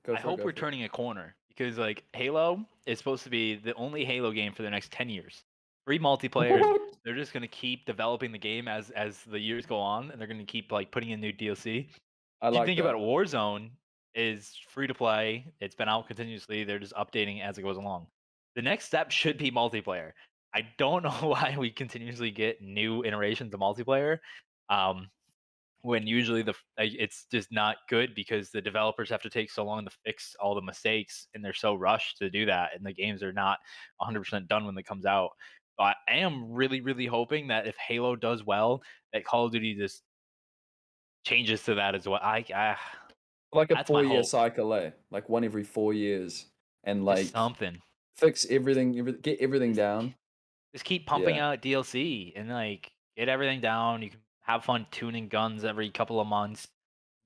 I hope we're turning a corner because like Halo is supposed to be the only Halo game for the next 10 years. Free multiplayer. What? They're just gonna keep developing the game as the years go on, and they're gonna keep like putting in new DLC. I If you like think that. about it, Warzone is free to play. It's been out continuously. They're just updating as it goes along. The next step should be multiplayer. I don't know why we continuously get new iterations of multiplayer. When usually it's just not good because the developers have to take so long to fix all the mistakes and they're so rushed to do that, and the games are not 100% done when it comes out. But I am really hoping that if Halo does well, that Call of Duty just changes to that as well. Like a That's my 4-year hope. cycle, like one every 4 years, and Just like something. fix everything, get everything Just, down. just keep pumping Yeah. out DLC and like get everything down. You can have fun tuning guns every couple of months.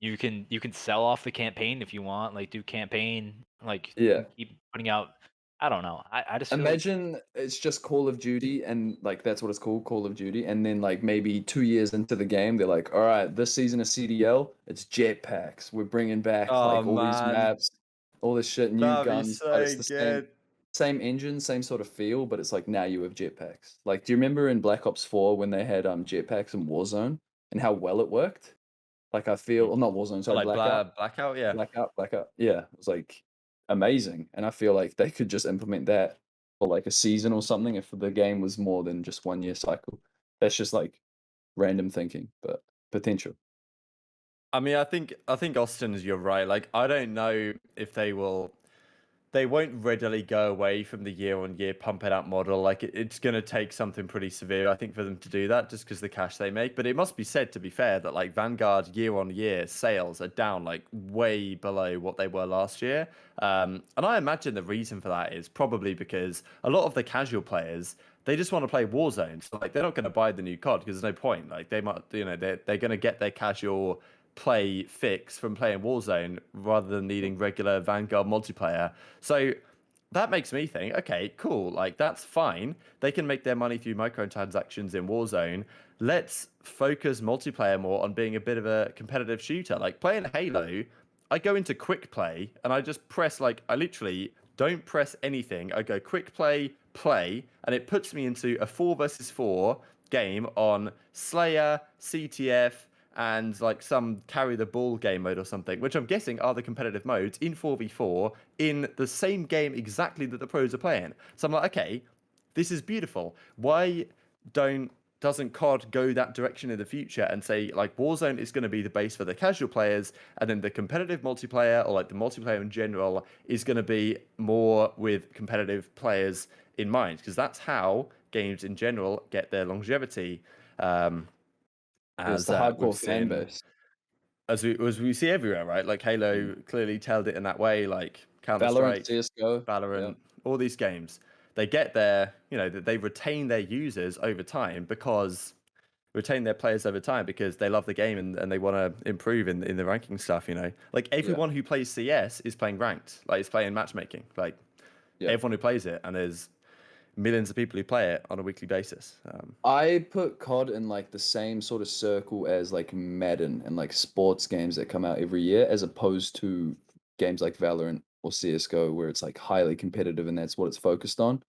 You can sell off the campaign if you want, like do campaign, like Yeah. keep putting out. I don't know. I just feel like Imagine it's just Call of Duty, and like that's what it's called, Call of Duty. And then like maybe 2 years into the game, they're like, "All right, this season of CDL, it's jetpacks. We're bringing back Oh like all these man, maps, all this shit, new that'd be guns, but it's so the good. same engine, same sort of feel, but it's like now you have jetpacks. Like, do you remember in Black Ops 4 when they had jetpacks in Warzone and how well it worked? Like I feel, well, not Warzone, sorry, Like Blackout. blackout, yeah. Blackout. Yeah, it was like amazing, and I feel like they could just implement that for like a season or something if the game was more than just 1 year cycle. That's just like random thinking, but potential. I mean, I think Austin's, you're right. Like, I don't know if they won't readily go away from the year-on-year pump it out model. Like, it's going to take something pretty severe, I think, for them to do that, just because the cash they make. But it must be said, to be fair, that like Vanguard year-on-year sales are down like way below what they were last year. And I imagine the reason for that is probably because a lot of the casual players, they just want to play Warzone. So like they're not going to buy the new COD because there's no point. Like they might, they're going to get their casual play fix from playing Warzone rather than needing regular Vanguard multiplayer. So that makes me think, okay, cool, like that's fine. They can make their money through microtransactions in Warzone. Let's focus multiplayer more on being a bit of a competitive shooter. Like playing Halo, I go into quick play and I just press I literally don't press anything. I go quick play, play, and it puts me into a 4 versus 4 game on Slayer, CTF, and like some carry the ball game mode or something, which I'm guessing are the competitive modes in 4v4 in the same game exactly that the pros are playing. So I'm like, okay, this is beautiful. Why doesn't COD go that direction in the future and say like Warzone is going to be the base for the casual players, and then the competitive multiplayer or like the multiplayer in general is going to be more with competitive players in mind, because that's how games in general get their longevity. It's As the we've hardcore fan seen, base. as we see everywhere, right? Like Halo clearly telled it in that way. Like Counter Valorant, Strike, CS:GO. Valorant, Yeah. all these games, they get their, they retain their users over time because retain their players over time because they love the game and they want to improve in the ranking stuff. Like everyone who plays CS is playing ranked, like it's playing matchmaking. Like everyone who plays it, and there's millions of people who play it on a weekly basis. I put COD in like the same sort of circle as like Madden and like sports games that come out every year, as opposed to games like Valorant or CS:GO, where it's like highly competitive and that's what it's focused on.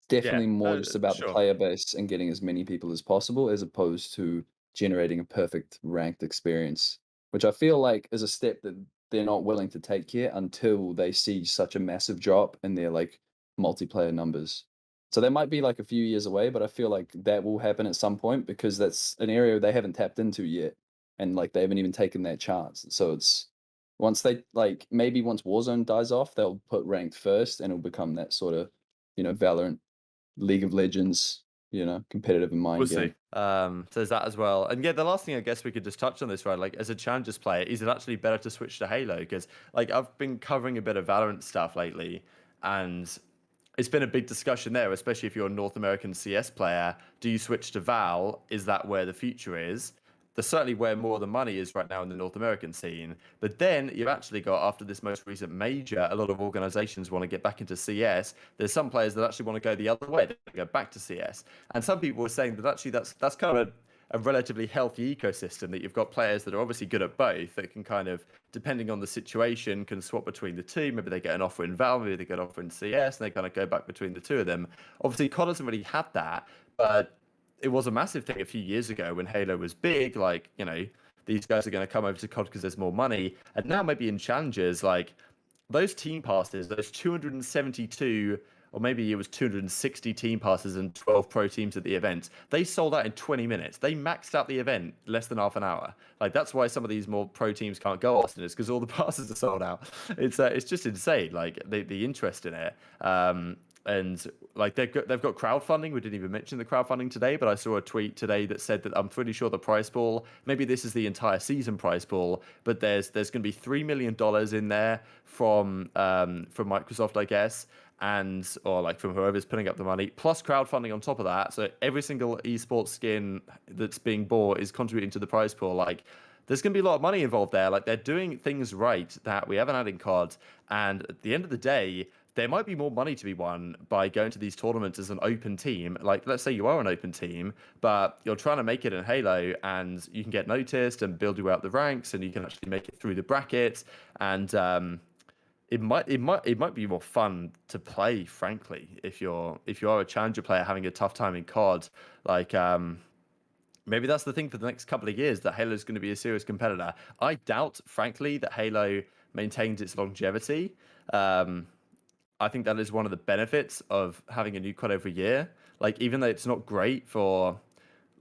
Yeah, Definitely more just about the sure. player base and getting as many people as possible, as opposed to generating a perfect ranked experience, which I feel like is a step that they're not willing to take here until they see such a massive drop in their like multiplayer numbers. So that might be like a few years away, but I feel like that will happen at some point because that's an area they haven't tapped into yet. And like they haven't even taken that chance. So it's once they like maybe once Warzone dies off, they'll put ranked first and it'll become that sort of, Valorant, League of Legends, competitive and mind We'll game. see. So there's that as well. And yeah, the last thing I guess we could just touch on this, right? Like as a Challengers player, is it actually better to switch to Halo? Because like I've been covering a bit of Valorant stuff lately, and it's been a big discussion there, especially if you're a North American CS player. Do you switch to Val? Is that where the future is? That's certainly where more of the money is right now in the North American scene. But then you've actually got, after this most recent major, a lot of organizations want to get back into CS. There's some players that actually want to go the other way. They go back to CS. And some people were saying that actually that's kind of a relatively healthy ecosystem that you've got players that are obviously good at both that can kind of, depending on the situation, can swap between the two. Maybe they get an offer in Valve, maybe they get an offer in CS, and they kind of go back between the two of them. Obviously, COD hasn't really had that, but it was a massive thing a few years ago when Halo was big. Like, these guys are going to come over to COD because there's more money. And now maybe in challenges, like those team passes, those 272 or maybe it was 260 team passes and 12 pro teams at the event. They sold out in 20 minutes. They maxed out the event less than half an hour. Like that's why some of these more pro teams can't go, Austin, is because all the passes are sold out. It's just insane. Like the interest in it. And like they've got crowdfunding. We didn't even mention the crowdfunding today, but I saw a tweet today that said that I'm pretty sure the prize pool, maybe this is the entire season prize pool, but there's going to be $3 million in there from Microsoft, I guess, or like from whoever's putting up the money, plus crowdfunding on top of that. So every single esports skin that's being bought is contributing to the prize pool. Like there's going to be a lot of money involved there. Like they're doing things right that we haven't had in COD. And at the end of the day, there might be more money to be won by going to these tournaments as an open team. Like, let's say you are an open team, but you're trying to make it in Halo, and you can get noticed and build you out the ranks, and you can actually make it through the brackets. And it might be more fun to play, frankly, if you are a challenger player having a tough time in COD. Like, maybe that's the thing for the next couple of years, that Halo is going to be a serious competitor. I doubt, frankly, that Halo maintains its longevity. I think that is one of the benefits of having a new COD every year. Like, even though it's not great for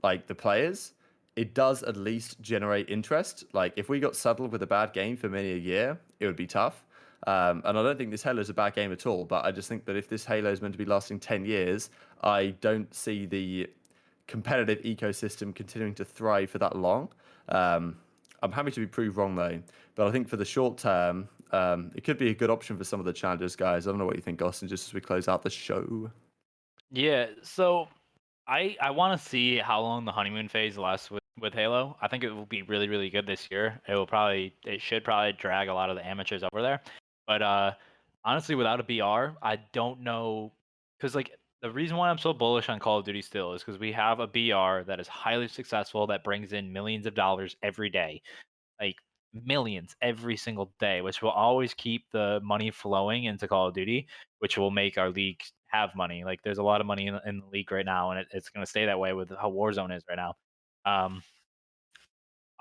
like the players, it does at least generate interest. Like, if we got saddled with a bad game for many a year, it would be tough. And I don't think this Halo is a bad game at all, but I just think that if this Halo is meant to be lasting 10 years, I don't see the competitive ecosystem continuing to thrive for that long. I'm happy to be proved wrong though, but I think for the short term, it could be a good option for some of the challengers, guys. I don't know what you think, Austin, just as we close out the show. Yeah, so I want to see how long the honeymoon phase lasts with Halo. I think it will be really, really good this year. It should probably drag a lot of the amateurs over there. But honestly, without a BR, I don't know, because like the reason why I'm so bullish on Call of Duty still is because we have a BR that is highly successful, that brings in millions of dollars every day, like millions every single day, which will always keep the money flowing into Call of Duty, which will make our league have money. Like there's a lot of money in the league right now, and it's going to stay that way with how Warzone is right now.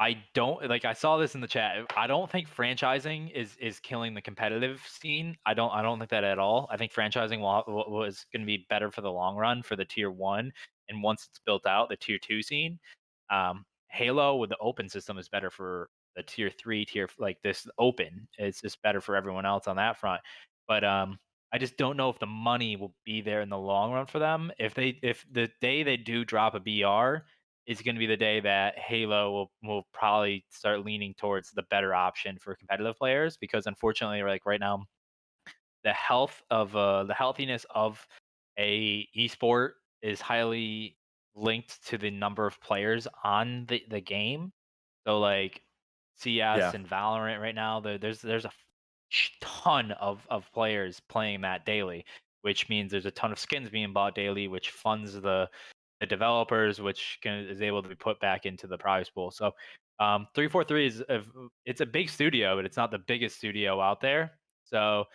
I don't like. I saw this in the chat. I don't think franchising is killing the competitive scene. I don't think that at all. I think franchising was going to be better for the long run for the tier 1, and once it's built out, the tier 2 scene. Halo with the open system is better for the tier 3 tier, like this open. It's just better for everyone else on that front. But I just don't know if the money will be there in the long run for them. If the day they do drop a BR is going to be the day that Halo will probably start leaning towards the better option for competitive players, because unfortunately, like right now, the healthiness of a esport is highly linked to the number of players on the game. So like CS and Valorant right now, there's a ton of players playing that daily, which means there's a ton of skins being bought daily, which funds the developers, which is able to be put back into the prize pool. So 343 it's a big studio, but it's not the biggest studio out there. So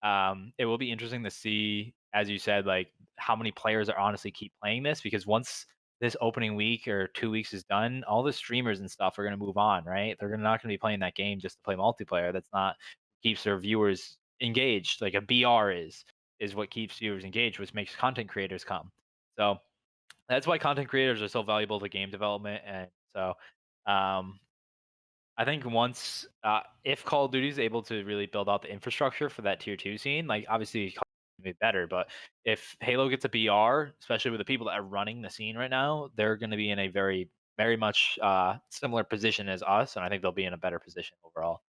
it will be interesting to see, as you said, like how many players are honestly keep playing this, because once this opening week or 2 weeks is done, all the streamers and stuff are going to move on, right? They're not going to be playing that game just to play multiplayer. That's not keeps their viewers engaged. Like a BR is what keeps viewers engaged, which makes content creators come. So that's why content creators are so valuable to game development. And so I think once if Call of Duty is able to really build out the infrastructure for that tier 2 scene, like obviously Call of Duty will be better, but if Halo gets a BR, especially with the people that are running the scene right now, they're going to be in a very, very much similar position as us, and I think they'll be in a better position overall.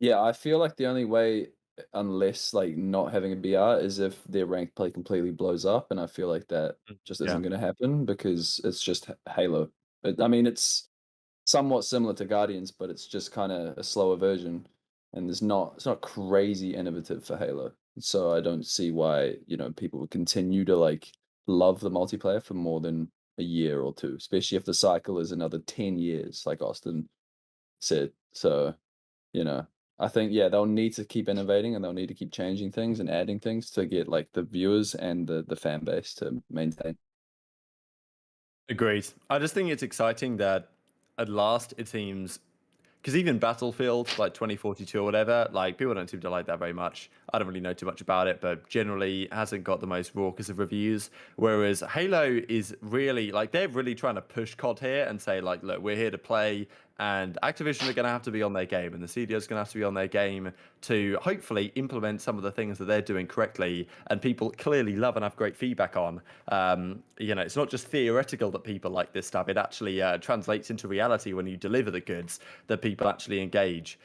Yeah, I feel like the only way, unless like not having a BR, is if their ranked play completely blows up, and I feel like that just isn't going to happen because it's just Halo. I mean, it's somewhat similar to Guardians, but it's just kind of a slower version, and it's not crazy innovative for Halo. So I don't see why people would continue to like love the multiplayer for more than a year or two, especially if the cycle is another 10 years, like Austin said. So, you know, I think, yeah, they'll need to keep innovating and they'll need to keep changing things and adding things to get like the viewers and the fan base to maintain. Agreed. I just think it's exciting that at last it seems, because even Battlefield, like 2042 or whatever, like people don't seem to like that very much. I don't really know too much about it, but generally it hasn't got the most raucous of reviews. Whereas Halo is really like they're really trying to push COD here and say like, look, we're here to play, and Activision are going to have to be on their game, and the studios are going to have to be on their game to hopefully implement some of the things that they're doing correctly, and people clearly love and have great feedback on. You know, it's not just theoretical that people like this stuff; it actually translates into reality when you deliver the goods that people actually engage.